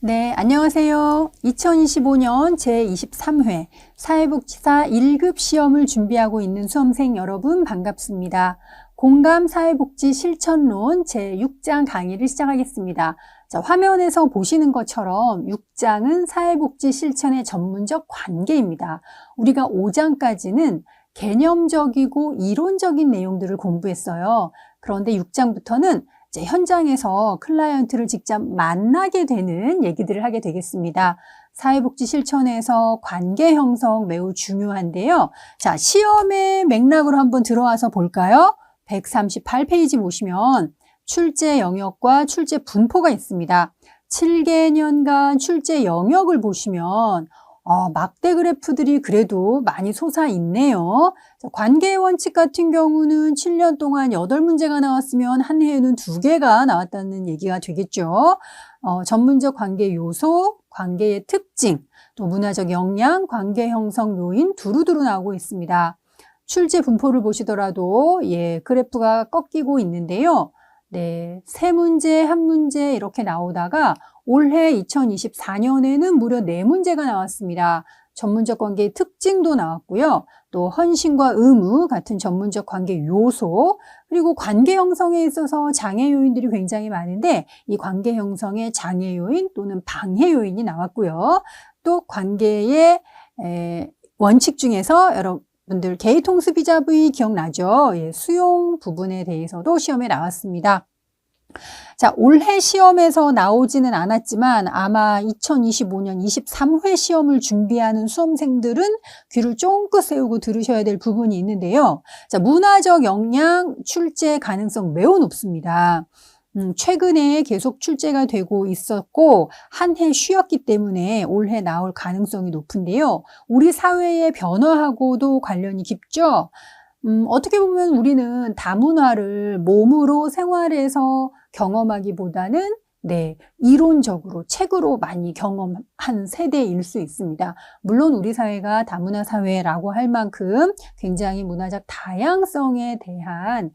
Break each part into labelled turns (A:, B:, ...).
A: 네, 안녕하세요. 2025년 제23회 사회복지사 1급 시험을 준비하고 있는 수험생 여러분 반갑습니다. 공감 사회복지 실천론 제6장 강의를 시작하겠습니다. 자, 화면에서 보시는 것처럼 6장은 사회복지 실천의 전문적 관계입니다. 우리가 5장까지는 개념적이고 이론적인 내용들을 공부했어요. 그런데 6장부터는 이제 현장에서 클라이언트를 직접 만나게 되는 얘기들을 하게 되겠습니다. 사회복지 실천에서 관계 형성 매우 중요한데요. 자, 시험의 맥락으로 한번 들어와서 볼까요? 138페이지 보시면 출제 영역과 출제 분포가 있습니다. 7개년간 출제 영역을 보시면 막대 그래프들이 그래도 많이 솟아있네요. 관계의 원칙 같은 경우는 7년 동안 8문제가 나왔으면 한 해에는 2개가 나왔다는 얘기가 되겠죠. 전문적 관계 요소, 관계의 특징, 또 문화적 역량, 관계 형성 요인 두루두루 나오고 있습니다. 출제 분포를 보시더라도 그래프가 꺾이고 있는데요. 네, 3문제, 1문제 이렇게 나오다가 올해 2024년에는 무려 4문제가 나왔습니다. 전문적 관계의 특징도 나왔고요. 또 헌신과 의무 같은 전문적 관계 요소, 그리고 관계 형성에 있어서 장애 요인들이 굉장히 많은데 이 관계 형성의 장애 요인 또는 방해 요인이 나왔고요. 또 관계의 원칙 중에서 여러분들 개의통수비자부의 기억나죠? 수용 부분에 대해서도 시험에 나왔습니다. 자, 올해 시험에서 나오지는 않았지만 아마 2025년 23회 시험을 준비하는 수험생들은 귀를 쫑긋 세우고 들으셔야 될 부분이 있는데요. 자, 문화적 역량 출제 가능성 매우 높습니다. 최근에 계속 출제가 되고 있었고 한 해 쉬었기 때문에 올해 나올 가능성이 높은데요. 우리 사회의 변화하고도 관련이 깊죠. 어떻게 보면 우리는 다문화를 몸으로 생활해서 경험하기보다는 이론적으로 책으로 많이 경험한 세대일 수 있습니다. 물론 우리 사회가 다문화 사회라고 할 만큼 굉장히 문화적 다양성에 대한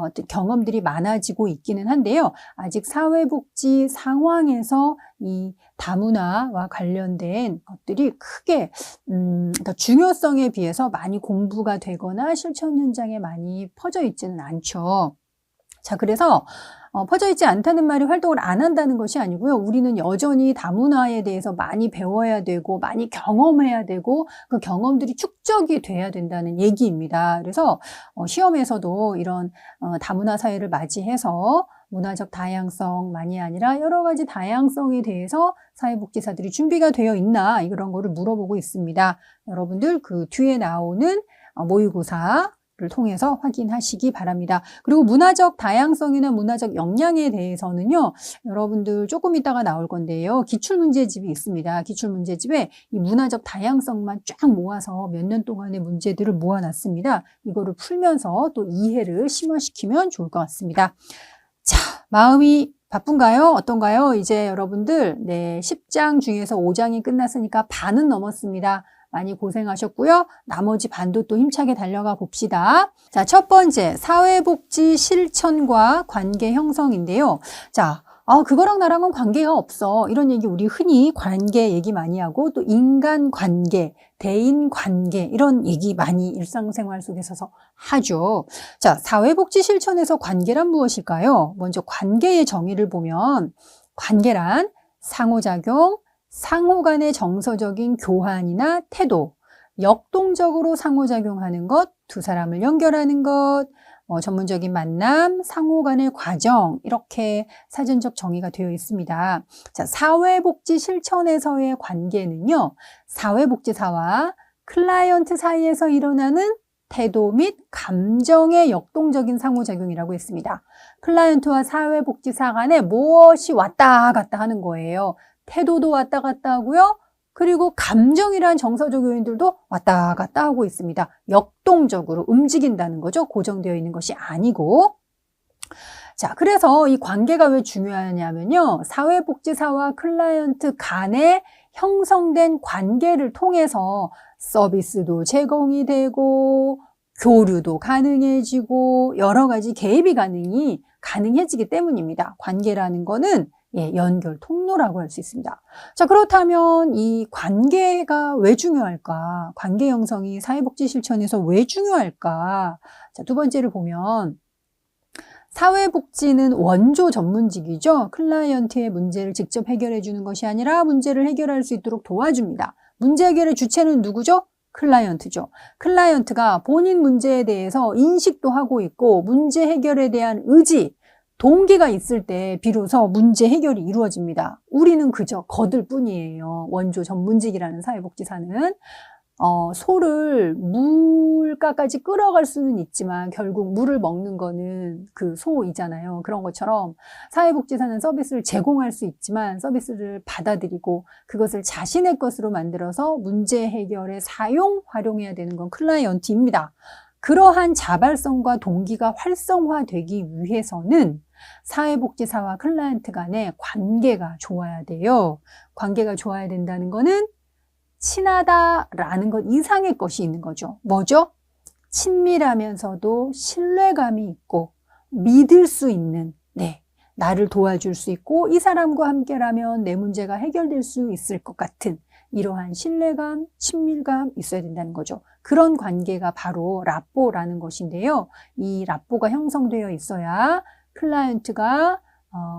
A: 어떤 경험들이 많아지고 있기는 한데요. 아직 사회복지 상황에서 이 다문화와 관련된 것들이 크게 중요성에 비해서 많이 공부가 되거나 실천 현장에 많이 퍼져 있지는 않죠. 자, 그래서 퍼져 있지 않다는 말이 활동을 안 한다는 것이 아니고요. 우리는 여전히 다문화에 대해서 많이 배워야 되고 많이 경험해야 되고 그 경험들이 축적이 돼야 된다는 얘기입니다. 그래서 시험에서도 이런 다문화 사회를 맞이해서 문화적 다양성만이 아니라 여러 가지 다양성에 대해서 사회복지사들이 준비가 되어 있나 이런 거를 물어보고 있습니다. 여러분들 그 뒤에 나오는 모의고사 를 통해서 확인하시기 바랍니다. 그리고 문화적 다양성이나 문화적 역량에 대해서는요, 여러분들 조금 이따가 나올 건데요. 기출문제집이 있습니다. 기출문제집에 이 문화적 다양성만 쫙 모아서 몇 년 동안의 문제들을 모아놨습니다. 이거를 풀면서 또 이해를 심화시키면 좋을 것 같습니다. 자, 마음이 바쁜가요? 어떤가요? 이제 여러분들 10장 중에서 5장이 끝났으니까 반은 넘었습니다. 많이 고생하셨고요. 나머지 반도 또 힘차게 달려가 봅시다. 자, 첫 번째, 사회복지 실천과 관계 형성인데요. 자, 그거랑 나랑은 관계가 없어. 이런 얘기 우리 흔히 관계 얘기 많이 하고 또 인간관계, 대인관계 이런 얘기 많이 일상생활 속에서 하죠. 자, 사회복지 실천에서 관계란 무엇일까요? 먼저 관계의 정의를 보면 관계란 상호작용, 상호 간의 정서적인 교환이나 태도, 역동적으로 상호작용하는 것, 두 사람을 연결하는 것, 전문적인 만남, 상호 간의 과정 이렇게 사전적 정의가 되어 있습니다. 자, 사회복지 실천에서의 관계는요. 사회복지사와 클라이언트 사이에서 일어나는 태도 및 감정의 역동적인 상호작용이라고 했습니다. 클라이언트와 사회복지사 간에 무엇이 왔다 갔다 하는 거예요. 태도도 왔다 갔다 하고요. 그리고 감정이란 정서적 요인들도 왔다 갔다 하고 있습니다. 역동적으로 움직인다는 거죠. 고정되어 있는 것이 아니고. 자, 그래서 이 관계가 왜 중요하냐면요. 사회복지사와 클라이언트 간에 형성된 관계를 통해서 서비스도 제공이 되고 교류도 가능해지고 여러 가지 개입이 가능해지기 때문입니다. 관계라는 거는 연결 통로라고 할 수 있습니다. 자, 그렇다면 이 관계가 왜 중요할까? 관계 형성이 사회복지 실천에서 왜 중요할까? 자, 두 번째를 보면 사회복지는 원조 전문직이죠. 클라이언트의 문제를 직접 해결해 주는 것이 아니라 문제를 해결할 수 있도록 도와줍니다. 문제 해결의 주체는 누구죠? 클라이언트죠. 클라이언트가 본인 문제에 대해서 인식도 하고 있고 문제 해결에 대한 의지, 동기가 있을 때 비로소 문제 해결이 이루어집니다. 우리는 그저 거들 뿐이에요. 원조 전문직이라는 사회복지사는. 소를 물가까지 끌어갈 수는 있지만 결국 물을 먹는 거는 그 소이잖아요. 그런 것처럼 사회복지사는 서비스를 제공할 수 있지만 서비스를 받아들이고 그것을 자신의 것으로 만들어서 문제 해결에 활용해야 되는 건 클라이언트입니다. 그러한 자발성과 동기가 활성화되기 위해서는 사회복지사와 클라이언트 간의 관계가 좋아야 돼요. 관계가 좋아야 된다는 거는 친하다라는 것 이상의 것이 있는 거죠. 뭐죠? 친밀하면서도 신뢰감이 있고 믿을 수 있는, 나를 도와줄 수 있고 이 사람과 함께라면 내 문제가 해결될 수 있을 것 같은 이러한 신뢰감, 친밀감 있어야 된다는 거죠. 그런 관계가 바로 라뽀라는 것인데요. 이 라뽀가 형성되어 있어야 클라이언트가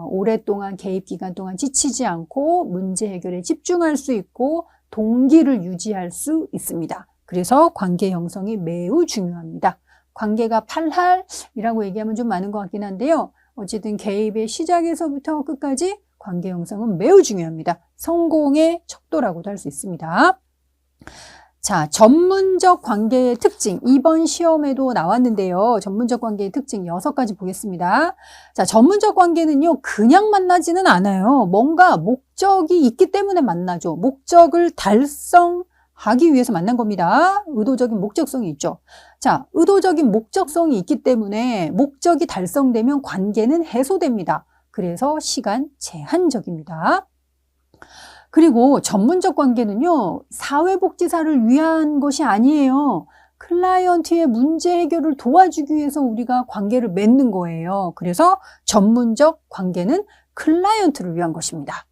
A: 오랫동안 개입 기간 동안 지치지 않고 문제 해결에 집중할 수 있고 동기를 유지할 수 있습니다. 그래서 관계 형성이 매우 중요합니다. 관계가 8할이라고 얘기하면 좀 많은 것 같긴 한데요. 어쨌든 개입의 시작에서부터 끝까지 관계 형성은 매우 중요합니다. 성공의 척도라고도 할 수 있습니다. 자, 전문적 관계의 특징. 이번 시험에도 나왔는데요. 전문적 관계의 특징 6가지 보겠습니다. 자, 전문적 관계는요, 그냥 만나지는 않아요. 뭔가 목적이 있기 때문에 만나죠. 목적을 달성하기 위해서 만난 겁니다. 의도적인 목적성이 있죠. 자, 의도적인 목적성이 있기 때문에 목적이 달성되면 관계는 해소됩니다. 그래서 시간 제한적입니다. 그리고 전문적 관계는요, 사회복지사를 위한 것이 아니에요. 클라이언트의 문제 해결을 도와주기 위해서 우리가 관계를 맺는 거예요. 그래서 전문적 관계는 클라이언트를 위한 것입니다.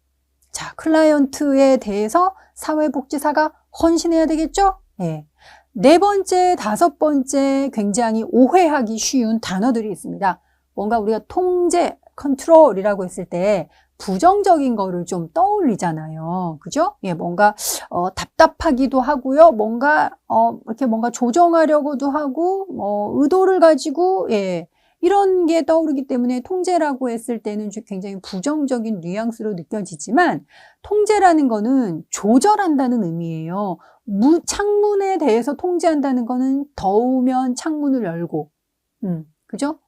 A: 자, 클라이언트에 대해서 사회복지사가 헌신해야 되겠죠? 네 번째, 5번째 굉장히 오해하기 쉬운 단어들이 있습니다. 뭔가 우리가 통제, 컨트롤이라고 했을 때 부정적인 거를 좀 떠올리잖아요. 그죠? 뭔가 답답하기도 하고요. 뭔가 이렇게 뭔가 조정하려고도 하고 의도를 가지고 이런 게 떠오르기 때문에 통제라고 했을 때는 굉장히 부정적인 뉘앙스로 느껴지지만 통제라는 거는 조절한다는 의미예요. 창문에 대해서 통제한다는 거는 더우면 창문을 열고 그죠?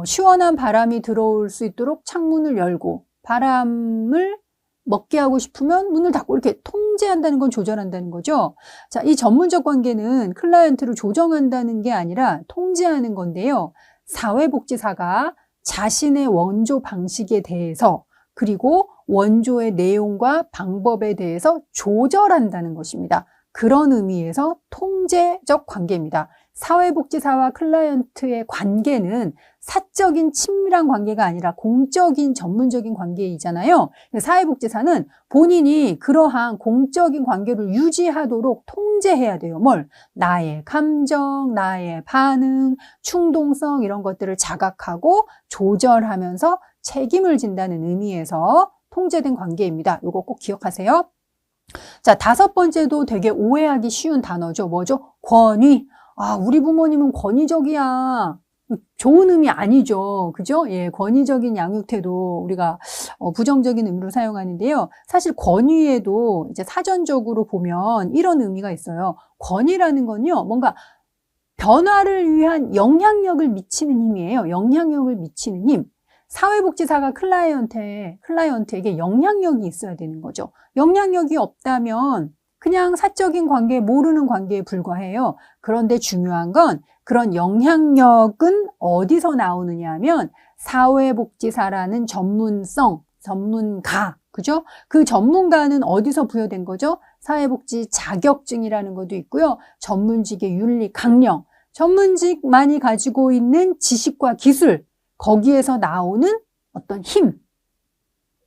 A: 시원한 바람이 들어올 수 있도록 창문을 열고 바람을 먹게 하고 싶으면 문을 닫고 이렇게 통제한다는 건 조절한다는 거죠. 자, 이 전문적 관계는 클라이언트를 조정한다는 게 아니라 통제하는 건데요. 사회복지사가 자신의 원조 방식에 대해서 그리고 원조의 내용과 방법에 대해서 조절한다는 것입니다. 그런 의미에서 통제적 관계입니다. 사회복지사와 클라이언트의 관계는 사적인 친밀한 관계가 아니라 공적인 전문적인 관계이잖아요. 사회복지사는 본인이 그러한 공적인 관계를 유지하도록 통제해야 돼요. 뭘? 나의 감정, 나의 반응, 충동성 이런 것들을 자각하고 조절하면서 책임을 진다는 의미에서 통제된 관계입니다. 이거 꼭 기억하세요. 자, 5번째도 되게 오해하기 쉬운 단어죠. 뭐죠? 권위. 우리 부모님은 권위적이야. 좋은 의미 아니죠. 그죠? 권위적인 양육태도 우리가 부정적인 의미로 사용하는데요. 사실 권위에도 이제 사전적으로 보면 이런 의미가 있어요. 권위라는 건요, 뭔가 변화를 위한 영향력을 미치는 힘이에요. 영향력을 미치는 힘. 사회복지사가 클라이언트에게 영향력이 있어야 되는 거죠. 영향력이 없다면 그냥 사적인 관계, 모르는 관계에 불과해요. 그런데 중요한 건 그런 영향력은 어디서 나오느냐 하면 사회복지사라는 전문가, 그죠? 그 전문가는 어디서 부여된 거죠? 사회복지 자격증이라는 것도 있고요. 전문직의 윤리, 강령, 전문직만이 가지고 있는 지식과 기술, 거기에서 나오는 어떤 힘,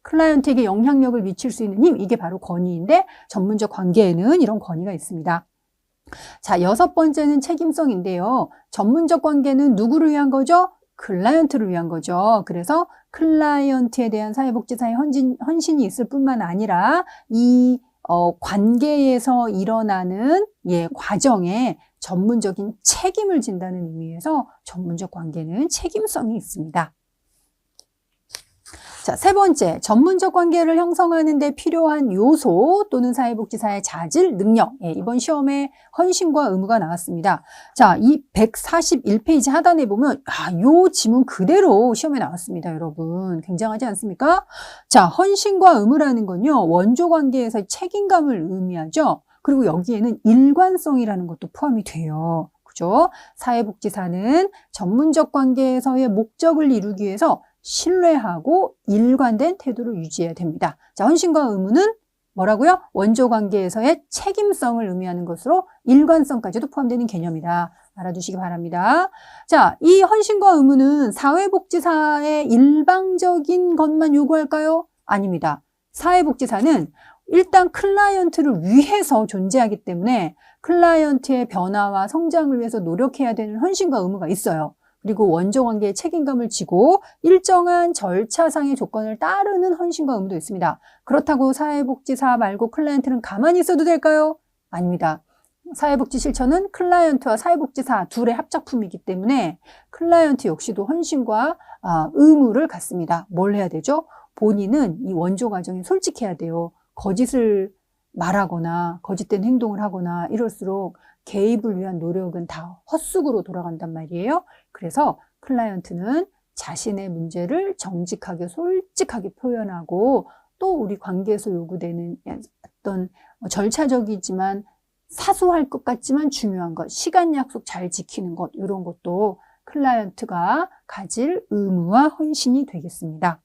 A: 클라이언트에게 영향력을 미칠 수 있는 힘, 이게 바로 권위인데 전문적 관계에는 이런 권위가 있습니다. 자, 6번째는 책임성인데요. 전문적 관계는 누구를 위한 거죠? 클라이언트를 위한 거죠. 그래서 클라이언트에 대한 사회복지사의 헌신이 있을 뿐만 아니라 이 관계에서 일어나는 과정에 전문적인 책임을 진다는 의미에서 전문적 관계는 책임성이 있습니다. 자, 3번째, 전문적 관계를 형성하는 데 필요한 요소 또는 사회복지사의 자질, 능력. 이번 시험에 헌신과 의무가 나왔습니다. 자, 이 141페이지 하단에 보면 요 지문 그대로 시험에 나왔습니다, 여러분. 굉장하지 않습니까? 자, 헌신과 의무라는 건요, 원조 관계에서의 책임감을 의미하죠. 그리고 여기에는 일관성이라는 것도 포함이 돼요. 그죠? 사회복지사는 전문적 관계에서의 목적을 이루기 위해서 신뢰하고 일관된 태도를 유지해야 됩니다. 자, 헌신과 의무는 뭐라고요? 원조 관계에서의 책임성을 의미하는 것으로 일관성까지도 포함되는 개념이다. 알아두시기 바랍니다. 자, 이 헌신과 의무는 사회복지사의 일방적인 것만 요구할까요? 아닙니다. 사회복지사는 일단 클라이언트를 위해서 존재하기 때문에 클라이언트의 변화와 성장을 위해서 노력해야 되는 헌신과 의무가 있어요. 그리고 원조 관계에 책임감을 지고 일정한 절차상의 조건을 따르는 헌신과 의무도 있습니다. 그렇다고 사회복지사 말고 클라이언트는 가만히 있어도 될까요? 아닙니다. 사회복지 실천은 클라이언트와 사회복지사 둘의 합작품이기 때문에 클라이언트 역시도 헌신과 의무를 갖습니다. 뭘 해야 되죠? 본인은 이 원조 과정에 솔직해야 돼요. 거짓을 말하거나 거짓된 행동을 하거나 이럴수록 개입을 위한 노력은 다 헛수고로 돌아간단 말이에요. 그래서 클라이언트는 자신의 문제를 정직하게 솔직하게 표현하고 또 우리 관계에서 요구되는 어떤 절차적이지만 사소할 것 같지만 중요한 것, 시간 약속 잘 지키는 것, 이런 것도 클라이언트가 가질 의무와 헌신이 되겠습니다.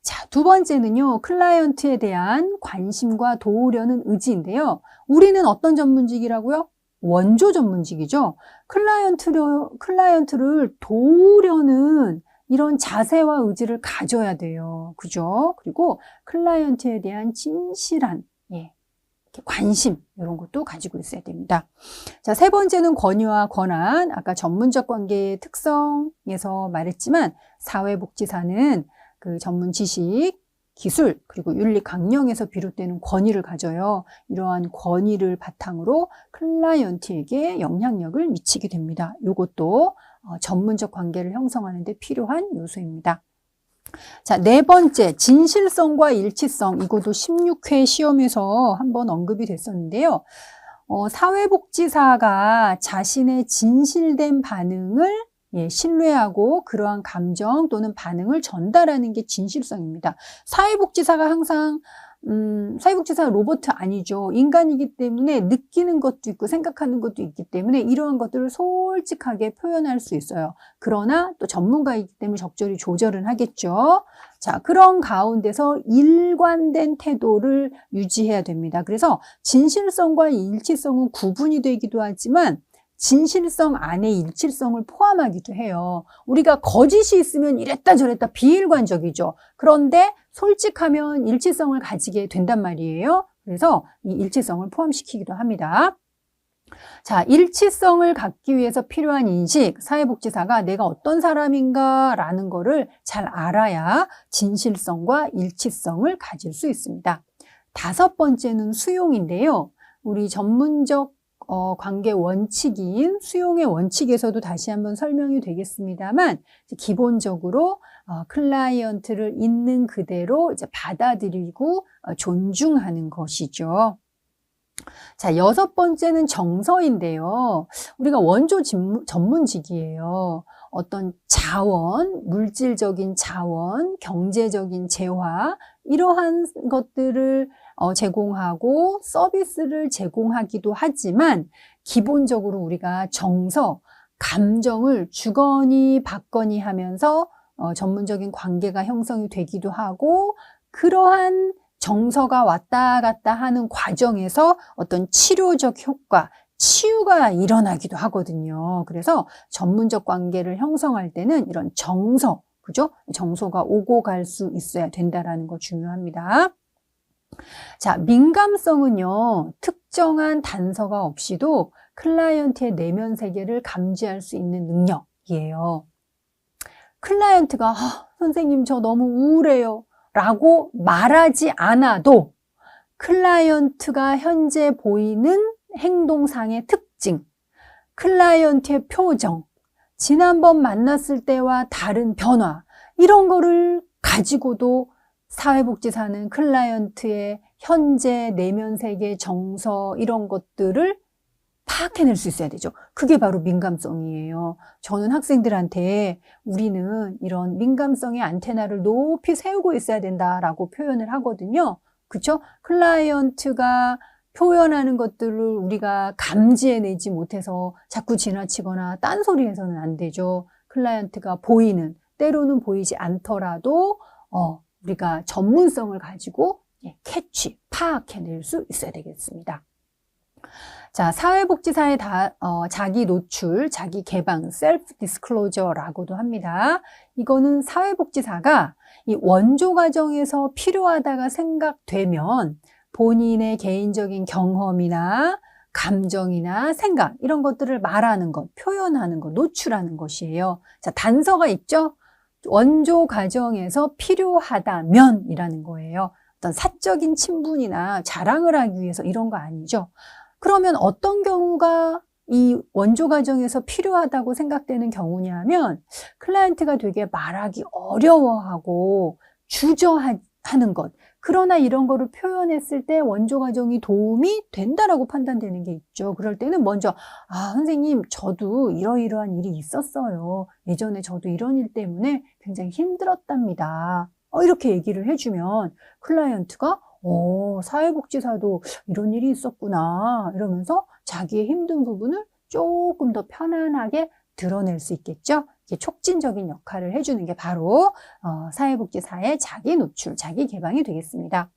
A: 자, 2번째는요, 클라이언트에 대한 관심과 도우려는 의지인데요. 우리는 어떤 전문직이라고요? 원조 전문직이죠. 클라이언트를 도우려는 이런 자세와 의지를 가져야 돼요. 그죠? 그리고 클라이언트에 대한 진실한 관심, 이런 것도 가지고 있어야 됩니다. 자, 3번째는 권위와 권한. 아까 전문적 관계의 특성에서 말했지만 사회복지사는 그 전문 지식, 기술, 그리고 윤리 강령에서 비롯되는 권위를 가져요. 이러한 권위를 바탕으로 클라이언트에게 영향력을 미치게 됩니다. 이것도 전문적 관계를 형성하는 데 필요한 요소입니다. 자, 4번째, 진실성과 일치성. 이것도 16회 시험에서 한번 언급이 됐었는데요. 사회복지사가 자신의 진실된 반응을 신뢰하고 그러한 감정 또는 반응을 전달하는 게 진실성입니다. 사회복지사가 항상 사회복지사 로봇 아니죠. 인간이기 때문에 느끼는 것도 있고 생각하는 것도 있기 때문에 이러한 것들을 솔직하게 표현할 수 있어요. 그러나 또 전문가이기 때문에 적절히 조절은 하겠죠. 자, 그런 가운데서 일관된 태도를 유지해야 됩니다. 그래서 진실성과 일치성은 구분이 되기도 하지만 진실성 안에 일치성을 포함하기도 해요. 우리가 거짓이 있으면 이랬다 저랬다 비일관적이죠. 그런데 솔직하면 일치성을 가지게 된단 말이에요. 그래서 이 일치성을 포함시키기도 합니다. 자, 일치성을 갖기 위해서 필요한 인식, 사회복지사가 내가 어떤 사람인가라는 거를 잘 알아야 진실성과 일치성을 가질 수 있습니다. 5번째는 수용인데요. 우리 전문적 관계 원칙인 수용의 원칙에서도 다시 한번 설명이 되겠습니다만 기본적으로 클라이언트를 있는 그대로 이제 받아들이고 존중하는 것이죠. 자, 6번째는 정서인데요. 우리가 원조 전문직이에요. 어떤 자원, 물질적인 자원, 경제적인 재화 이러한 것들을 제공하고 서비스를 제공하기도 하지만 기본적으로 우리가 정서, 감정을 주거니 받거니 하면서 전문적인 관계가 형성이 되기도 하고 그러한 정서가 왔다 갔다 하는 과정에서 어떤 치료적 효과, 치유가 일어나기도 하거든요. 그래서 전문적 관계를 형성할 때는 이런 정서, 그죠? 정서가 오고 갈 수 있어야 된다라는 거 중요합니다. 자, 민감성은요, 특정한 단서가 없이도 클라이언트의 내면 세계를 감지할 수 있는 능력이에요. 클라이언트가 선생님 저 너무 우울해요 라고 말하지 않아도 클라이언트가 현재 보이는 행동상의 특징, 클라이언트의 표정, 지난번 만났을 때와 다른 변화, 이런 거를 가지고도 사회복지사는 클라이언트의 현재 내면 세계, 정서 이런 것들을 파악해낼 수 있어야 되죠. 그게 바로 민감성이에요. 저는 학생들한테 우리는 이런 민감성의 안테나를 높이 세우고 있어야 된다라고 표현을 하거든요. 그렇죠? 클라이언트가 표현하는 것들을 우리가 감지해내지 못해서 자꾸 지나치거나 딴소리해서는 안 되죠. 클라이언트가 보이는, 때로는 보이지 않더라도 우리가 전문성을 가지고 캐치, 파악해낼 수 있어야 되겠습니다. 자, 사회복지사의 자기 노출, 자기 개방, 셀프 디스클로저라고도 합니다. 이거는 사회복지사가 이 원조 과정에서 필요하다가 생각되면 본인의 개인적인 경험이나 감정이나 생각 이런 것들을 말하는 것, 표현하는 것, 노출하는 것이에요. 자, 단서가 있죠? 원조 과정에서 필요하다면 이라는 거예요. 어떤 사적인 친분이나 자랑을 하기 위해서 이런 거 아니죠. 그러면 어떤 경우가 이 원조 과정에서 필요하다고 생각되는 경우냐면 클라이언트가 되게 말하기 어려워하고 주저하는 것. 그러나 이런 거를 표현했을 때 원조 과정이 도움이 된다라고 판단되는 게 있죠. 그럴 때는 먼저 선생님 저도 이러이러한 일이 있었어요. 예전에 저도 이런 일 때문에 굉장히 힘들었답니다. 이렇게 얘기를 해주면 클라이언트가 사회복지사도 이런 일이 있었구나 이러면서 자기의 힘든 부분을 조금 더 편안하게 드러낼 수 있겠죠. 이게 촉진적인 역할을 해주는 게 바로 사회복지사의 자기 노출, 자기 개방이 되겠습니다.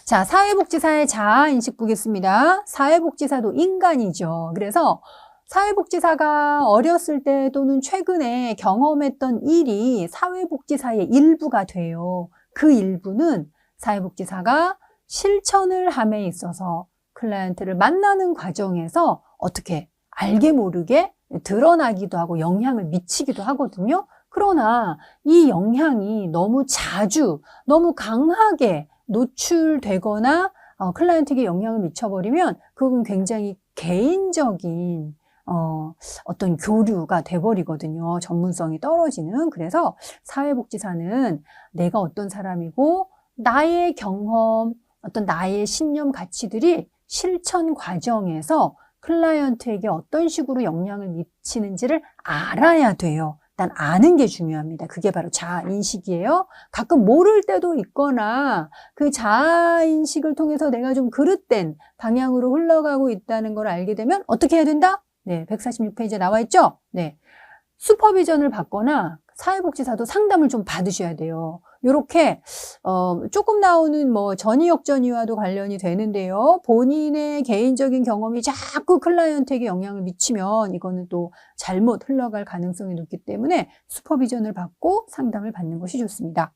A: 자, 사회복지사의 자아인식 보겠습니다. 사회복지사도 인간이죠. 그래서 사회복지사가 어렸을 때 또는 최근에 경험했던 일이 사회복지사의 일부가 돼요. 그 일부는 사회복지사가 실천을 함에 있어서 클라이언트를 만나는 과정에서 어떻게 알게 모르게 드러나기도 하고 영향을 미치기도 하거든요. 그러나 이 영향이 너무 자주, 너무 강하게 노출되거나 클라이언트에게 영향을 미쳐버리면 그건 굉장히 개인적인 어떤 교류가 돼버리거든요. 전문성이 떨어지는. 그래서 사회복지사는 내가 어떤 사람이고 나의 경험, 어떤 나의 신념, 가치들이 실천 과정에서 클라이언트에게 어떤 식으로 영향을 미치는지를 알아야 돼요. 일단 아는 게 중요합니다. 그게 바로 자아인식이에요. 가끔 모를 때도 있거나 그 자아인식을 통해서 내가 좀 그릇된 방향으로 흘러가고 있다는 걸 알게 되면 어떻게 해야 된다? 네, 146페이지에 나와 있죠? 네. 슈퍼비전을 받거나 사회복지사도 상담을 좀 받으셔야 돼요. 요렇게 조금 나오는 전이역전이와도 관련이 되는데요. 본인의 개인적인 경험이 자꾸 클라이언트에게 영향을 미치면 이거는 또 잘못 흘러갈 가능성이 높기 때문에 슈퍼비전을 받고 상담을 받는 것이 좋습니다.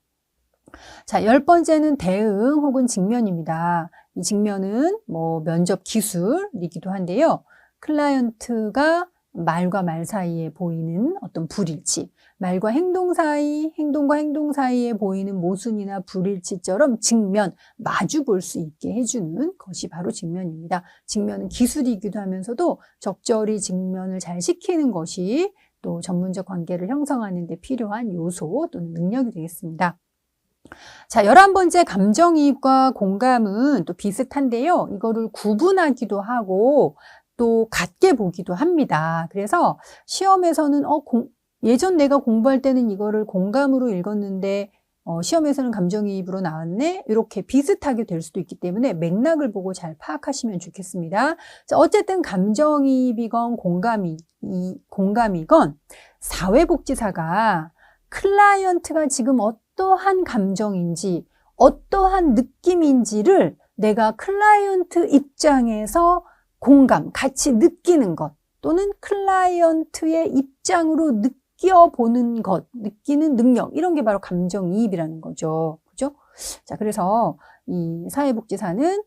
A: 자, 10번째는 대응 혹은 직면입니다. 이 직면은 면접 기술이기도 한데요. 클라이언트가 말과 말 사이에 보이는 어떤 불일치, 말과 행동 사이, 행동과 행동 사이에 보이는 모순이나 불일치처럼 직면, 마주 볼 수 있게 해주는 것이 바로 직면입니다. 직면은 기술이기도 하면서도 적절히 직면을 잘 시키는 것이 또 전문적 관계를 형성하는 데 필요한 요소 또는 능력이 되겠습니다. 자, 11번째 감정이입과 공감은 또 비슷한데요. 이거를 구분하기도 하고 또 같게 보기도 합니다. 그래서 시험에서는 예전 내가 공부할 때는 이거를 공감으로 읽었는데 시험에서는 감정이입으로 나왔네. 이렇게 비슷하게 될 수도 있기 때문에 맥락을 보고 잘 파악하시면 좋겠습니다. 자, 어쨌든 감정이입이건 공감이건 사회복지사가 클라이언트가 지금 어떠한 감정인지 어떠한 느낌인지를 내가 클라이언트 입장에서 공감, 같이 느끼는 것 또는 클라이언트의 입장으로 느껴보는 것, 느끼는 능력, 이런 게 바로 감정이입이라는 거죠. 그죠? 자, 그래서 이 사회복지사는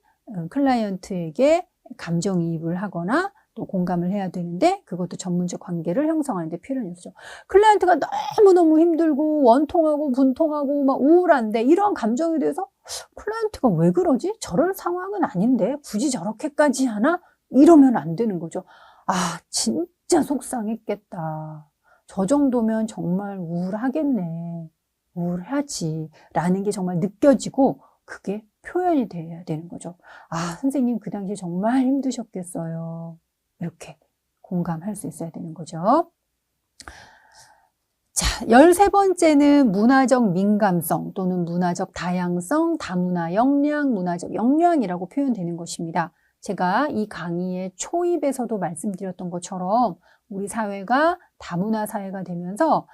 A: 클라이언트에게 감정이입을 하거나 또 공감을 해야 되는데, 그것도 전문적 관계를 형성하는 데 필요한 요소죠. 클라이언트가 너무너무 힘들고 원통하고 분통하고 막 우울한데, 이런 감정에 대해서 클라이언트가 왜 그러지? 저럴 상황은 아닌데 굳이 저렇게까지 하나? 이러면 안 되는 거죠. 아, 진짜 속상했겠다. 저 정도면 정말 우울하겠네. 우울하지. 라는 게 정말 느껴지고 그게 표현이 돼야 되는 거죠. 아, 선생님 그 당시에 정말 힘드셨겠어요. 이렇게 공감할 수 있어야 되는 거죠. 자, 13번째는 문화적 민감성 또는 문화적 다양성, 다문화 역량, 문화적 역량이라고 표현되는 것입니다. 제가 이 강의의 초입에서도 말씀드렸던 것처럼 우리 사회가 다문화 사회가 되면서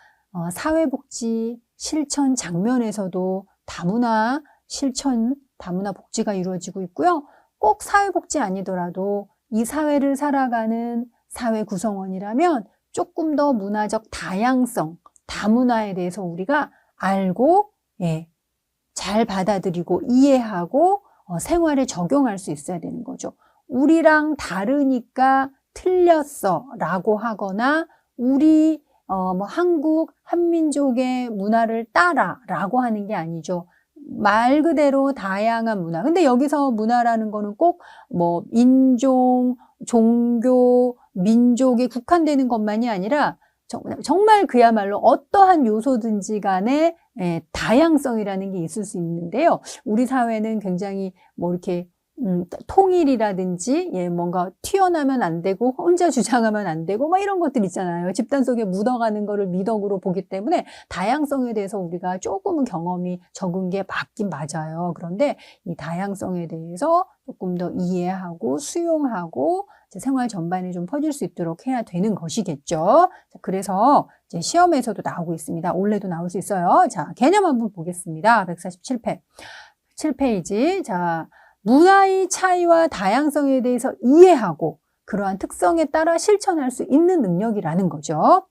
A: 사회복지 실천 장면에서도 다문화 실천, 다문화 복지가 이루어지고 있고요. 꼭 사회복지 아니더라도 이 사회를 살아가는 사회 구성원이라면 조금 더 문화적 다양성, 다문화에 대해서 우리가 알고 잘 받아들이고 이해하고 생활에 적용할 수 있어야 되는 거죠. 우리랑 다르니까 틀렸어 라고 하거나 우리 한국 한민족의 문화를 따라 라고 하는 게 아니죠. 말 그대로 다양한 문화. 근데 여기서 문화라는 거는 꼭 인종, 종교, 민족에 국한되는 것만이 아니라 정말 그야말로 어떠한 요소든지 간에 다양성이라는 게 있을 수 있는데요. 우리 사회는 굉장히 이렇게 통일이라든지 뭔가 튀어나면 안 되고 혼자 주장하면 안 되고 이런 것들 있잖아요. 집단 속에 묻어가는 거를 미덕으로 보기 때문에 다양성에 대해서 우리가 조금은 경험이 적은 게 맞긴 맞아요. 그런데 이 다양성에 대해서 조금 더 이해하고 수용하고 생활 전반에 좀 퍼질 수 있도록 해야 되는 것이겠죠. 그래서 이제 시험에서도 나오고 있습니다. 올해도 나올 수 있어요. 자, 개념 한번 보겠습니다. 147페이지. 자, 문화의 차이와 다양성에 대해서 이해하고 그러한 특성에 따라 실천할 수 있는 능력이라는 거죠.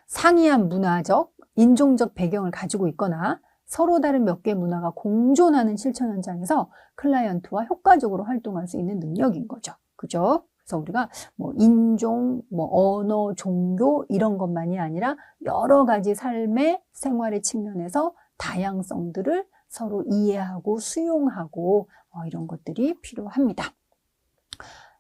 A: 상이한 문화적, 인종적 배경을 가지고 있거나 서로 다른 몇 개의 문화가 공존하는 실천 현장에서 클라이언트와 효과적으로 활동할 수 있는 능력인 거죠. 그죠? 그래서 우리가 인종, 언어, 종교 이런 것만이 아니라 여러 가지 삶의 생활의 측면에서 다양성들을 서로 이해하고 수용하고 이런 것들이 필요합니다.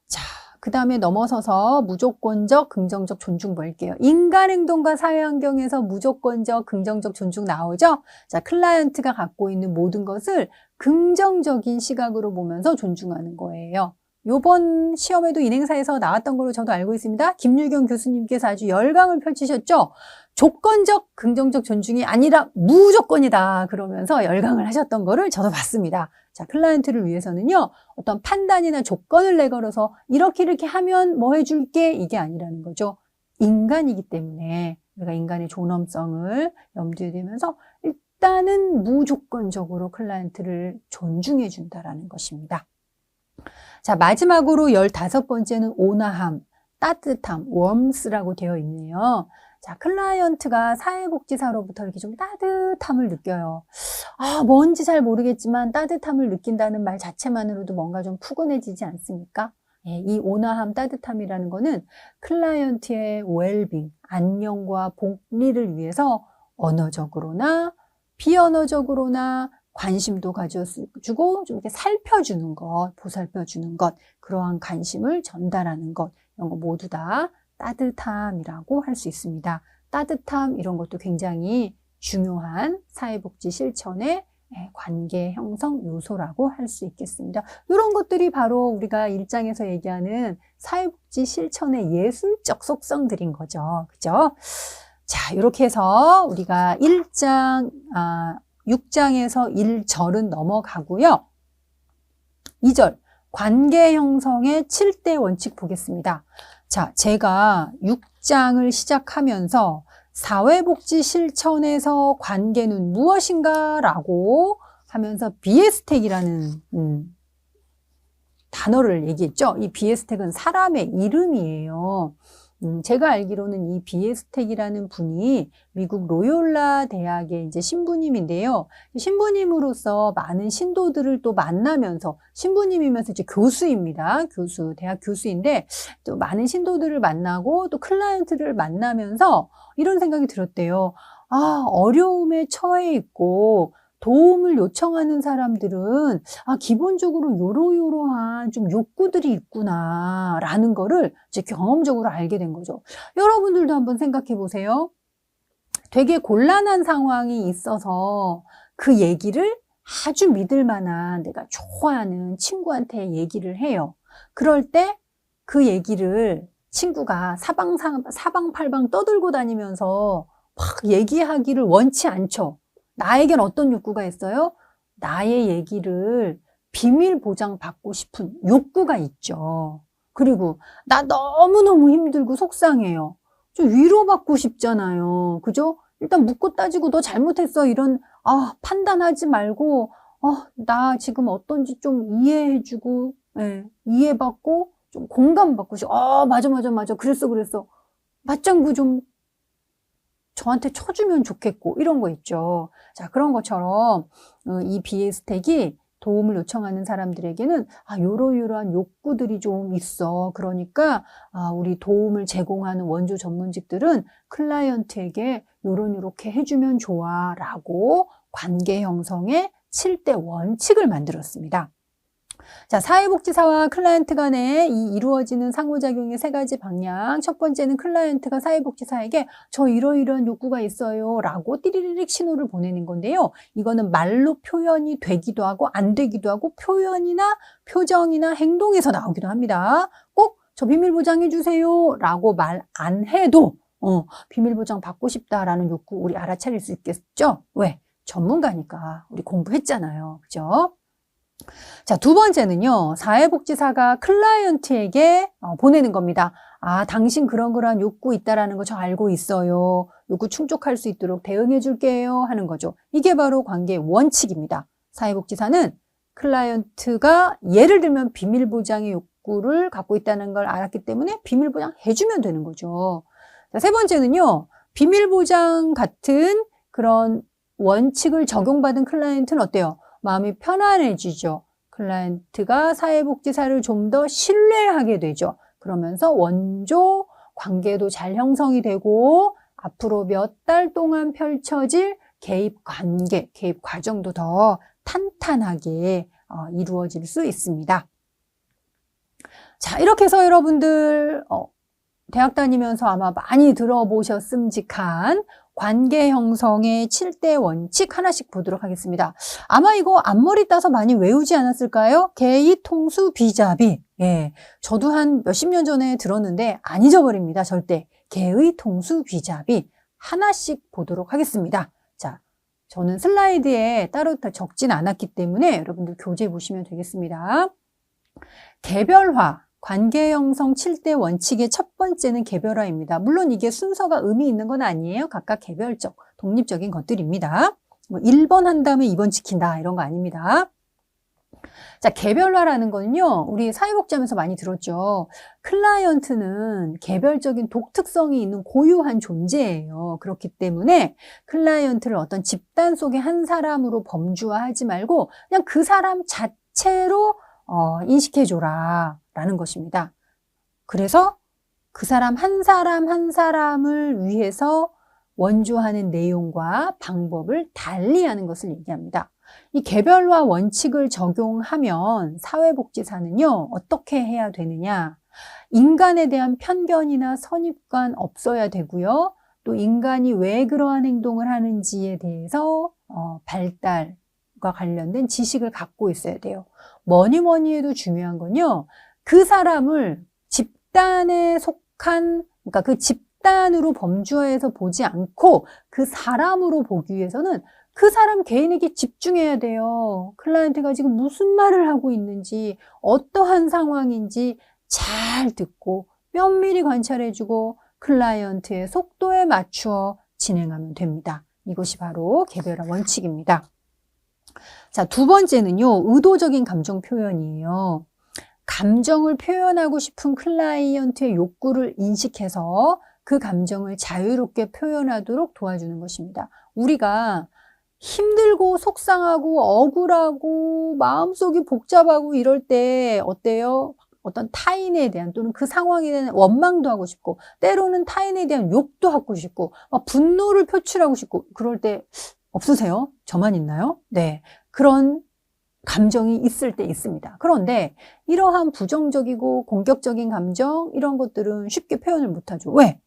A: 자, 그 다음에 넘어서서 무조건적, 긍정적 존중 볼게요. 인간 행동과 사회 환경에서 무조건적, 긍정적 존중 나오죠? 자, 클라이언트가 갖고 있는 모든 것을 긍정적인 시각으로 보면서 존중하는 거예요. 요번 시험에도 인행사에서 나왔던 걸로 저도 알고 있습니다. 김유경 교수님께서 아주 열강을 펼치셨죠? 조건적, 긍정적 존중이 아니라 무조건이다. 그러면서 열강을 하셨던 거를 저도 봤습니다. 자, 클라이언트를 위해서는요, 어떤 판단이나 조건을 내걸어서 이렇게 하면 뭐 해줄게? 이게 아니라는 거죠. 인간이기 때문에 우리가 인간의 존엄성을 염두에 두면서 일단은 무조건적으로 클라이언트를 존중해 준다라는 것입니다. 자, 마지막으로 15번째는 온화함, 따뜻함, warmth라고 되어 있네요. 자, 클라이언트가 사회복지사로부터 이렇게 좀 따뜻함을 느껴요. 아, 뭔지 잘 모르겠지만 따뜻함을 느낀다는 말 자체만으로도 뭔가 좀 푸근해지지 않습니까? 이 온화함, 따뜻함이라는 거는 클라이언트의 웰빙, 안녕과 복리를 위해서 언어적으로나 비언어적으로나 관심도 가져주고 좀 이렇게 살펴주는 것, 보살펴주는 것, 그러한 관심을 전달하는 것, 이런 거 모두 다 따뜻함이라고 할 수 있습니다. 따뜻함 이런 것도 굉장히 중요한 사회복지 실천의 관계 형성 요소라고 할 수 있겠습니다. 이런 것들이 바로 우리가 1장에서 얘기하는 사회복지 실천의 예술적 속성들인 거죠. 그죠? 자, 이렇게 해서 우리가 6장에서 1절은 넘어가고요. 2절, 관계 형성의 7대 원칙 보겠습니다. 자, 제가 6장을 시작하면서 사회복지 실천에서 관계는 무엇인가? 라고 하면서 비에스텍이라는 단어를 얘기했죠. 이 비에스텍은 사람의 이름이에요. 제가 알기로는 이 비에스텍이라는 분이 미국 로욜라 대학의 이제 신부님인데요. 신부님으로서 많은 신도들을 또 만나면서, 신부님이면서 이제 교수입니다. 대학 교수인데, 또 많은 신도들을 만나고 또 클라이언트를 만나면서 이런 생각이 들었대요. 어려움에 처해 있고 도움을 요청하는 사람들은 기본적으로 요러요러한 좀 욕구들이 있구나 라는 거를 이제 경험적으로 알게 된 거죠. 여러분들도 한번 생각해 보세요. 되게 곤란한 상황이 있어서 그 얘기를 아주 믿을 만한 내가 좋아하는 친구한테 얘기를 해요. 그럴 때 그 얘기를 친구가 사방팔방 떠들고 다니면서 막 얘기하기를 원치 않죠. 나에겐 어떤 욕구가 있어요? 나의 얘기를 비밀 보장 받고 싶은 욕구가 있죠. 그리고 나 너무너무 힘들고 속상해요. 좀 위로받고 싶잖아요. 그죠? 일단 묻고 따지고 너 잘못했어 이런 판단하지 말고 나 지금 어떤지 좀 이해해주고 이해받고 좀 공감받고 싶어. 맞아 그랬어 맞장구 좀 저한테 쳐주면 좋겠고 이런 거 있죠. 자, 그런 것처럼 이 비에스텍이 도움을 요청하는 사람들에게는 요러요러한 욕구들이 좀 있어. 그러니까 우리 도움을 제공하는 원조 전문직들은 클라이언트에게 요렇게 해주면 좋아 라고 관계 형성의 7대 원칙을 만들었습니다. 자, 사회복지사와 클라이언트 간에 이루어지는 상호작용의 3가지 방향. 첫 번째는 클라이언트가 사회복지사에게 저 이러이러한 욕구가 있어요 라고 띠리리릭 신호를 보내는 건데요. 이거는 말로 표현이 되기도 하고 안 되기도 하고 표현이나 표정이나 행동에서 나오기도 합니다. 꼭 저 비밀보장해 주세요 라고 말 안 해도 비밀보장 받고 싶다라는 욕구 우리 알아차릴 수 있겠죠? 왜? 전문가니까. 우리 공부했잖아요. 그죠? 자, 두 번째는요, 사회복지사가 클라이언트에게 보내는 겁니다. 당신 그런 욕구 있다라는 거 저 알고 있어요. 욕구 충족할 수 있도록 대응해 줄게요 하는 거죠. 이게 바로 관계의 원칙입니다. 사회복지사는 클라이언트가 예를 들면 비밀보장의 욕구를 갖고 있다는 걸 알았기 때문에 비밀보장 해주면 되는 거죠. 자, 세 번째는요, 비밀보장 같은 그런 원칙을 적용받은 클라이언트는 어때요? 마음이 편안해지죠. 클라이언트가 사회복지사를 좀 더 신뢰하게 되죠. 그러면서 원조 관계도 잘 형성이 되고 앞으로 몇 달 동안 펼쳐질 개입 관계, 개입 과정도 더 탄탄하게 이루어질 수 있습니다. 자, 이렇게 해서 여러분들 대학 다니면서 아마 많이 들어보셨음직한 관계 형성의 7대 원칙 하나씩 보도록 하겠습니다. 아마 이거 앞머리 따서 많이 외우지 않았을까요? 개의 통수 비자비. 저도 한 몇십 년 전에 들었는데 안 잊어버립니다. 절대. 개의 통수 비자비 하나씩 보도록 하겠습니다. 자, 저는 슬라이드에 따로 적진 않았기 때문에 여러분들 교재 보시면 되겠습니다. 개별화. 관계 형성 7대 원칙의 첫 번째는 개별화입니다. 물론 이게 순서가 의미 있는 건 아니에요. 각각 개별적, 독립적인 것들입니다. 1번 한 다음에 2번 지킨다 이런 거 아닙니다. 자, 개별화라는 거는요. 우리 사회복지하면서 많이 들었죠. 클라이언트는 개별적인 독특성이 있는 고유한 존재예요. 그렇기 때문에 클라이언트를 어떤 집단 속의 한 사람으로 범주화하지 말고 그냥 그 사람 자체로 인식해줘라 라는 것입니다. 그래서 그 사람 한 사람을 위해서 원조하는 내용과 방법을 달리하는 것을 얘기합니다. 이 개별화 원칙을 적용하면 사회복지사는요, 어떻게 해야 되느냐? 인간에 대한 편견이나 선입관 없어야 되고요. 또 인간이 왜 그러한 행동을 하는지에 대해서 발달과 관련된 지식을 갖고 있어야 돼요. 뭐니 해도 중요한 건요. 그 사람을 집단에 속한, 그러니까 그 집단으로 범주화해서 보지 않고 그 사람으로 보기 위해서는 그 사람 개인에게 집중해야 돼요. 클라이언트가 지금 무슨 말을 하고 있는지, 어떠한 상황인지 잘 듣고 면밀히 관찰해주고 클라이언트의 속도에 맞추어 진행하면 됩니다. 이것이 바로 개별화 원칙입니다. 자, 두 번째는요, 의도적인 감정 표현이에요. 감정을 표현하고 싶은 클라이언트의 욕구를 인식해서 그 감정을 자유롭게 표현하도록 도와주는 것입니다. 우리가 힘들고 속상하고 억울하고 마음속이 복잡하고 이럴 때 어때요? 어떤 타인에 대한 또는 그 상황에 대한 원망도 하고 싶고 때로는 타인에 대한 욕도 하고 싶고 막 분노를 표출하고 싶고 그럴 때 없으세요? 저만 있나요? 네, 그런 감정이 있을 때 있습니다. 그런데 이러한 부정적이고 공격적인 감정 이런 것들은 쉽게 표현을 못하죠. 왜?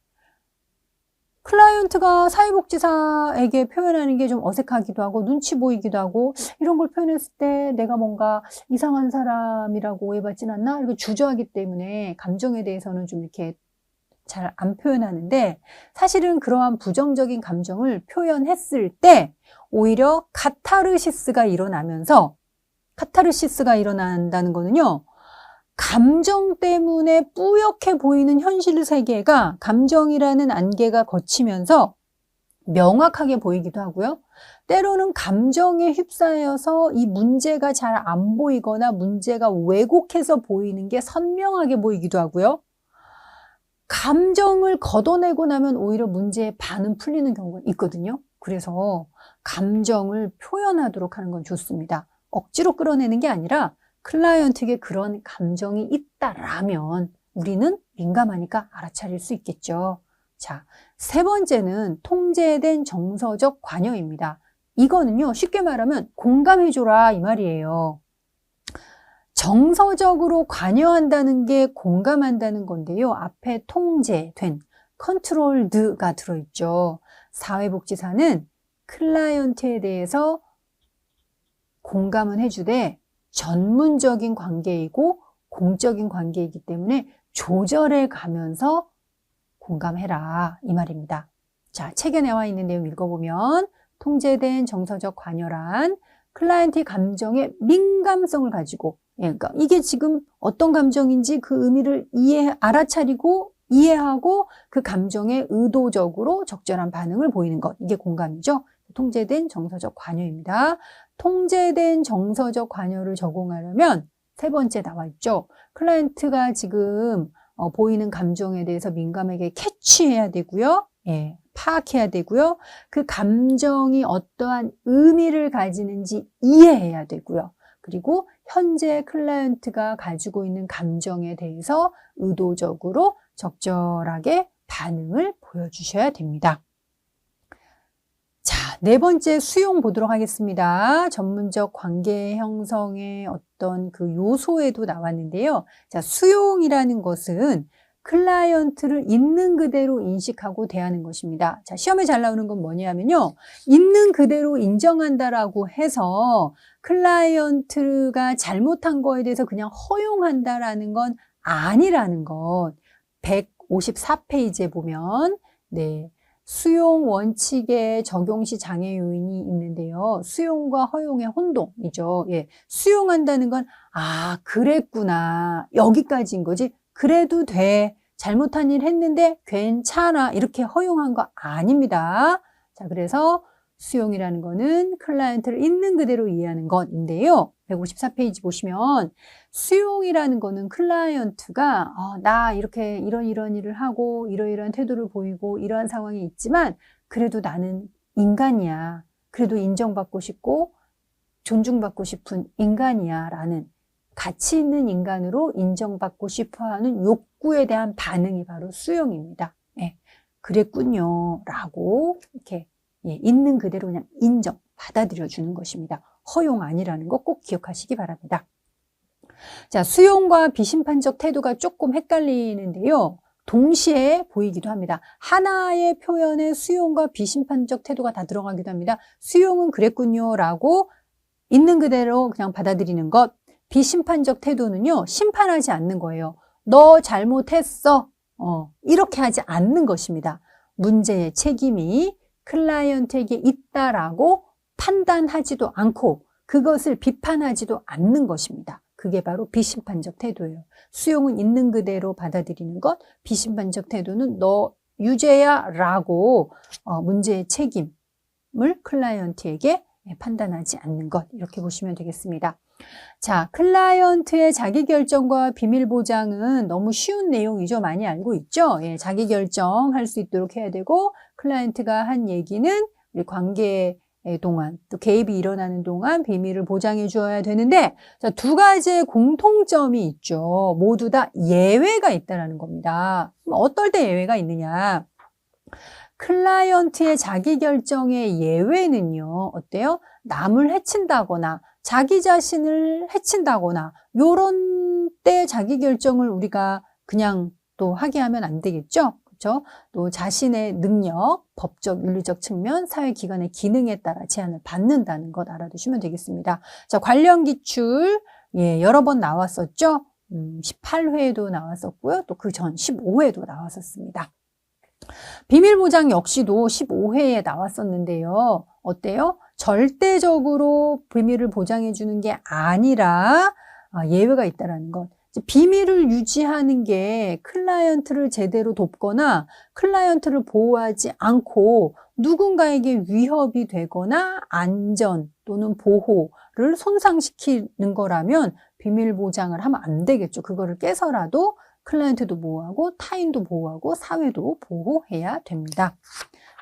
A: 클라이언트가 사회복지사에게 표현하는 게 좀 어색하기도 하고 눈치 보이기도 하고 이런 걸 표현했을 때 내가 뭔가 이상한 사람이라고 오해받진 않나? 이렇게 주저하기 때문에 감정에 대해서는 좀 이렇게 잘 안 표현하는데 사실은 그러한 부정적인 감정을 표현했을 때 오히려 카타르시스가 일어난다는 거는요. 감정 때문에 뿌옇게 보이는 현실 세계가 감정이라는 안개가 거치면서 명확하게 보이기도 하고요. 때로는 감정에 휩싸여서 이 문제가 잘 안 보이거나 문제가 왜곡해서 보이는 게 선명하게 보이기도 하고요. 감정을 걷어내고 나면 오히려 문제의 반은 풀리는 경우가 있거든요. 그래서 감정을 표현하도록 하는 건 좋습니다. 억지로 끌어내는 게 아니라 클라이언트에게 그런 감정이 있다라면 우리는 민감하니까 알아차릴 수 있겠죠. 자, 세 번째는 통제된 정서적 관여입니다. 이거는요, 쉽게 말하면 공감해줘라 이 말이에요. 정서적으로 관여한다는 게 공감한다는 건데요. 앞에 통제된, 컨트롤드가 들어있죠. 사회복지사는 클라이언트에 대해서 공감은 해주되 전문적인 관계이고 공적인 관계이기 때문에 조절해 가면서 공감해라 이 말입니다. 자, 책에 나와 있는 내용 읽어보면 통제된 정서적 관여란 클라이언트의 감정에 민감성을 가지고 그러니까 이게 지금 어떤 감정인지 그 의미를 알아차리고 이해하고 그 감정에 의도적으로 적절한 반응을 보이는 것 이게 공감이죠. 통제된 정서적 관여입니다. 통제된 정서적 관여를 적용하려면 세 번째 나와 있죠. 클라이언트가 지금 보이는 감정에 대해서 민감하게 캐치해야 되고요. 예, 파악해야 되고요. 그 감정이 어떠한 의미를 가지는지 이해해야 되고요. 그리고 현재 클라이언트가 가지고 있는 감정에 대해서 의도적으로 적절하게 반응을 보여주셔야 됩니다. 자, 네 번째 수용 보도록 하겠습니다. 전문적 관계 형성의 어떤 그 요소에도 나왔는데요. 자, 수용이라는 것은 클라이언트를 있는 그대로 인식하고 대하는 것입니다. 자, 시험에 잘 나오는 건 뭐냐면요. 있는 그대로 인정한다라고 해서 클라이언트가 잘못한 거에 대해서 그냥 허용한다라는 건 아니라는 것. 154페이지에 보면 네. 수용 원칙의 적용 시 장애 요인이 있는데요. 수용과 허용의 혼동이죠. 예. 수용한다는 건 그랬구나. 여기까지인 거지. 그래도 돼. 잘못한 일 했는데 괜찮아. 이렇게 허용한 거 아닙니다. 자, 그래서 수용이라는 거는 클라이언트를 있는 그대로 이해하는 것인데요. 154페이지 보시면 수용이라는 거는 클라이언트가 나 이렇게 이런 일을 하고 이러이러한 태도를 보이고 이러한 상황이 있지만 그래도 나는 인간이야. 그래도 인정받고 싶고 존중받고 싶은 인간이야 라는 가치 있는 인간으로 인정받고 싶어하는 욕구에 대한 반응이 바로 수용입니다. 예, 그랬군요 라고 이렇게 있는 그대로 그냥 인정, 받아들여 주는 것입니다. 허용 아니라는 거 꼭 기억하시기 바랍니다. 자, 수용과 비심판적 태도가 조금 헷갈리는데요. 동시에 보이기도 합니다. 하나의 표현에 수용과 비심판적 태도가 다 들어가기도 합니다. 수용은 그랬군요 라고 있는 그대로 그냥 받아들이는 것. 비심판적 태도는요. 심판하지 않는 거예요. 너 잘못했어. 이렇게 하지 않는 것입니다. 문제의 책임이 클라이언트에게 있다라고 판단하지도 않고 그것을 비판하지도 않는 것입니다. 그게 바로 비심판적 태도예요. 수용은 있는 그대로 받아들이는 것, 비심판적 태도는 너 유죄야 라고 문제의 책임을 클라이언트에게 판단하지 않는 것 이렇게 보시면 되겠습니다. 자, 클라이언트의 자기결정과 비밀보장은 너무 쉬운 내용이죠. 많이 알고 있죠. 예, 자기결정할 수 있도록 해야 되고 클라이언트가 한 얘기는 우리 관계 동안 또 개입이 일어나는 동안 비밀을 보장해 주어야 되는데 자, 두 가지의 공통점이 있죠. 모두 다 예외가 있다는 겁니다. 어떨 때 예외가 있느냐. 클라이언트의 자기결정의 예외는요. 어때요? 남을 해친다거나 자기 자신을 해친다거나 요런 때 자기결정을 우리가 그냥 또 하게 하면 안 되겠죠. 그렇죠? 또 자신의 능력, 법적, 윤리적 측면, 사회기관의 기능에 따라 제한을 받는다는 것 알아두시면 되겠습니다. 자, 관련 기출 예, 여러 번 나왔었죠. 18회에도 나왔었고요. 또 그 전 15회에도 나왔었습니다. 비밀보장 역시도 15회에 나왔었는데요. 어때요? 절대적으로 비밀을 보장해 주는 게 아니라 예외가 있다는 것. 비밀을 유지하는 게 클라이언트를 제대로 돕거나 클라이언트를 보호하지 않고 누군가에게 위협이 되거나 안전 또는 보호를 손상시키는 거라면 비밀 보장을 하면 안 되겠죠. 그거를 깨서라도 클라이언트도 보호하고 타인도 보호하고 사회도 보호해야 됩니다.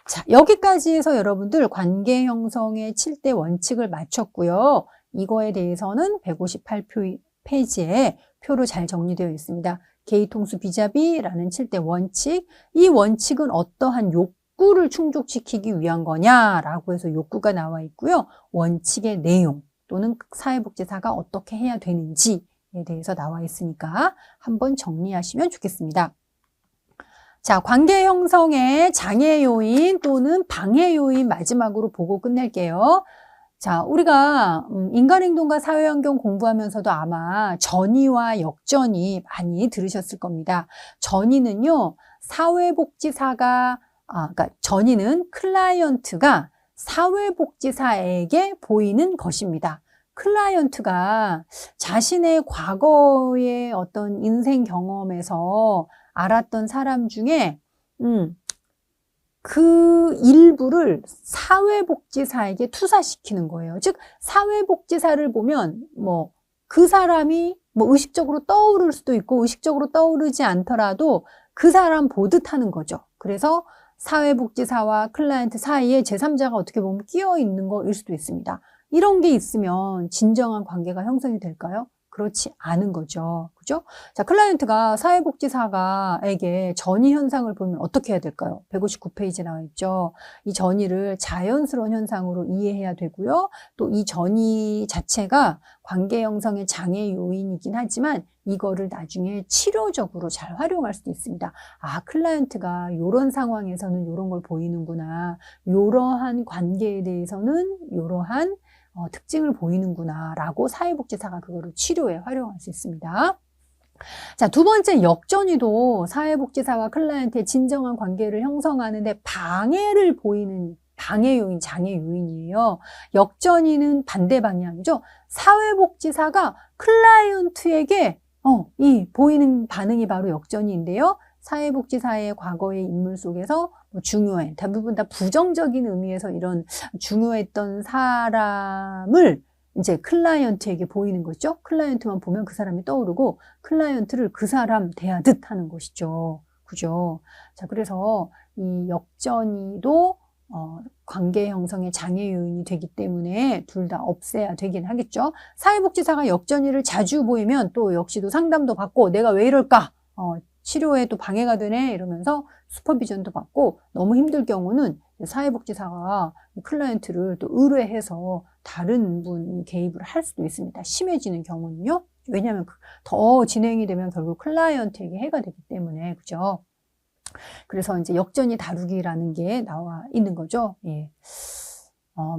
A: 자, 여기까지 해서 여러분들 관계 형성의 7대 원칙을 마쳤고요. 이거에 대해서는 158페이지에 표로 잘 정리되어 있습니다. 개의통수 비자비라는 7대 원칙. 이 원칙은 어떠한 욕구를 충족시키기 위한 거냐라고 해서 욕구가 나와 있고요. 원칙의 내용 또는 사회복지사가 어떻게 해야 되는지에 대해서 나와 있으니까 한번 정리하시면 좋겠습니다. 자, 관계 형성의 장애 요인 또는 방해 요인 마지막으로 보고 끝낼게요. 자, 우리가 인간행동과 사회환경 공부하면서도 아마 전이와 역전이 많이 들으셨을 겁니다. 전이는요, 사회복지사가, 그러니까 전이는 클라이언트가 사회복지사에게 보이는 것입니다. 클라이언트가 자신의 과거의 어떤 인생 경험에서 알았던 사람 중에 그 일부를 사회복지사에게 투사시키는 거예요. 즉 사회복지사를 보면 뭐 그 사람이 뭐 의식적으로 떠오를 수도 있고 의식적으로 떠오르지 않더라도 그 사람 보듯 하는 거죠. 그래서 사회복지사와 클라이언트 사이에 제3자가 어떻게 보면 끼어 있는 거일 수도 있습니다. 이런 게 있으면 진정한 관계가 형성이 될까요? 그렇지 않은 거죠. 그죠? 자, 클라이언트가 사회복지사에게 전이 현상을 보면 어떻게 해야 될까요? 159페이지에 나와 있죠. 이 전이를 자연스러운 현상으로 이해해야 되고요. 또 이 전이 자체가 관계 형성의 장애 요인이긴 하지만 이거를 나중에 치료적으로 잘 활용할 수도 있습니다. 아, 클라이언트가 이런 상황에서는 이런 걸 보이는구나. 이러한 관계에 대해서는 이러한 특징을 보이는구나 라고 사회복지사가 그거를 치료에 활용할 수 있습니다. 자, 두 번째 역전이도 사회복지사와 클라이언트의 진정한 관계를 형성하는데 방해를 보이는 방해 요인, 장애 요인이에요. 역전이는 반대 방향이죠. 사회복지사가 클라이언트에게 이 보이는 반응이 바로 역전인데요. 사회복지사의 과거의 인물 속에서 중요해. 대부분 다 부정적인 의미에서 이런 중요했던 사람을 이제 클라이언트에게 보이는 거죠. 클라이언트만 보면 그 사람이 떠오르고 클라이언트를 그 사람 대하듯 하는 것이죠. 그죠? 자, 그래서 이 역전이도 관계 형성의 장애 요인이 되기 때문에 둘 다 없애야 되긴 하겠죠. 사회복지사가 역전이를 자주 보이면 또 역시도 상담도 받고 내가 왜 이럴까? 치료에 또 방해가 되네 이러면서 슈퍼비전도 받고 너무 힘들 경우는 사회복지사가 클라이언트를 또 의뢰해서 다른 분이 개입을 할 수도 있습니다. 심해지는 경우는요. 왜냐하면 더 진행이 되면 결국 클라이언트에게 해가 되기 때문에 그죠. 그래서 이제 역전이 다루기라는 게 나와 있는 거죠. 예.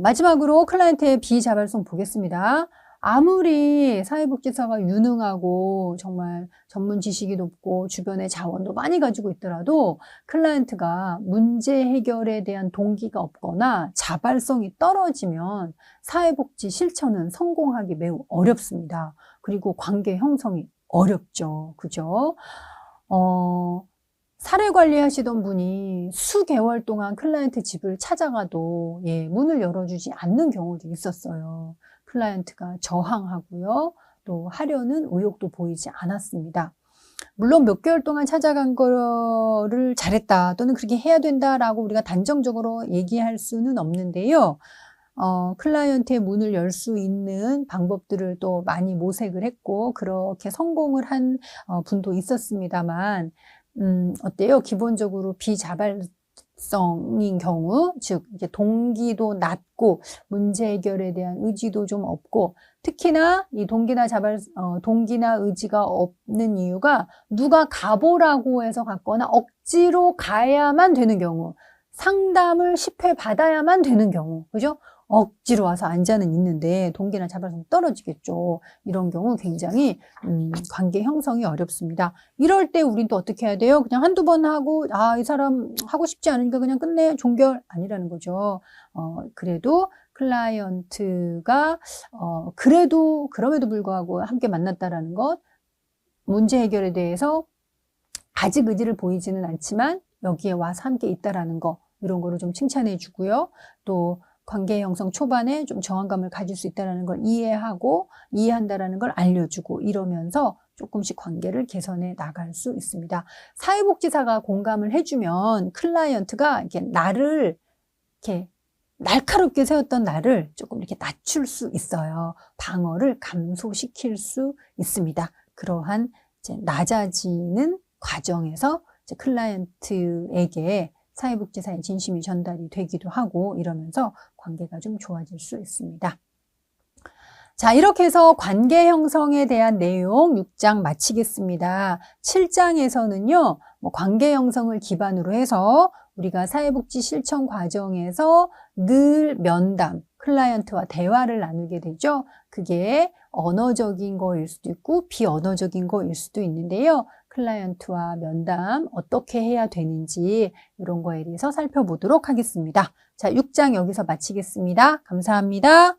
A: 마지막으로 클라이언트의 비자발성 보겠습니다. 아무리 사회복지사가 유능하고 정말 전문 지식이 높고 주변에 자원도 많이 가지고 있더라도 클라이언트가 문제 해결에 대한 동기가 없거나 자발성이 떨어지면 사회복지 실천은 성공하기 매우 어렵습니다. 그리고 관계 형성이 어렵죠. 그죠? 사례 관리하시던 분이 수개월 동안 클라이언트 집을 찾아가도 문을 열어주지 않는 경우도 있었어요. 클라이언트가 저항하고요. 또 하려는 의욕도 보이지 않았습니다. 물론 몇 개월 동안 찾아간 거를 잘했다 또는 그렇게 해야 된다라고 우리가 단정적으로 얘기할 수는 없는데요. 클라이언트의 문을 열 수 있는 방법들을 또 많이 모색을 했고 그렇게 성공을 한 분도 있었습니다만 어때요? 기본적으로 비자발성인 경우, 즉 이제 동기도 낮고 문제 해결에 대한 의지도 좀 없고 특히나 이 동기나 의지가 없는 이유가 누가 가보라고 해서 갔거나 억지로 가야만 되는 경우, 상담을 10회 받아야만 되는 경우, 그죠? 억지로 와서 앉아는 있는데 동기나 자발성이 떨어지겠죠. 이런 경우 굉장히 관계 형성이 어렵습니다. 이럴 때 우린 또 어떻게 해야 돼요? 그냥 한두 번 하고 이 사람 하고 싶지 않으니까 그냥 끝내 종결 아니라는 거죠. 그래도 클라이언트가 그럼에도 불구하고 함께 만났다라는 것, 문제 해결에 대해서 아직 의지를 보이지는 않지만 여기에 와서 함께 있다라는 거, 이런 거를 좀 칭찬해 주고요. 또 관계 형성 초반에 좀 저항감을 가질 수 있다는 걸 이해한다라는 걸 알려주고 이러면서 조금씩 관계를 개선해 나갈 수 있습니다. 사회복지사가 공감을 해주면 클라이언트가 이렇게 이렇게 날카롭게 세웠던 나를 조금 이렇게 낮출 수 있어요. 방어를 감소시킬 수 있습니다. 그러한 이제 낮아지는 과정에서 이제 클라이언트에게 사회복지사의 진심이 전달이 되기도 하고 이러면서 관계가 좀 좋아질 수 있습니다. 자, 이렇게 해서 관계 형성에 대한 내용 6장 마치겠습니다. 7장에서는요, 관계 형성을 기반으로 해서 우리가 사회복지 실천 과정에서 늘 면담, 클라이언트와 대화를 나누게 되죠. 그게 언어적인 거일 수도 있고 비언어적인 거일 수도 있는데요. 클라이언트와 면담 어떻게 해야 되는지 이런 거에 대해서 살펴보도록 하겠습니다. 자, 6장 여기서 마치겠습니다. 감사합니다.